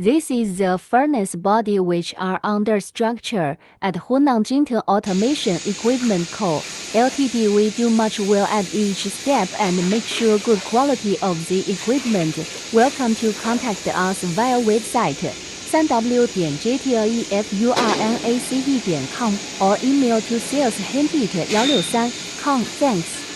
This is the furnace body which are under structure at Hunan Jingteng Automation Equipment Co. Ltd. We do much well at each step and make sure good quality of the equipment. Welcome to contact us via website 3w.jtleFurnace.com or email to sales@hentit163.com. Thanks.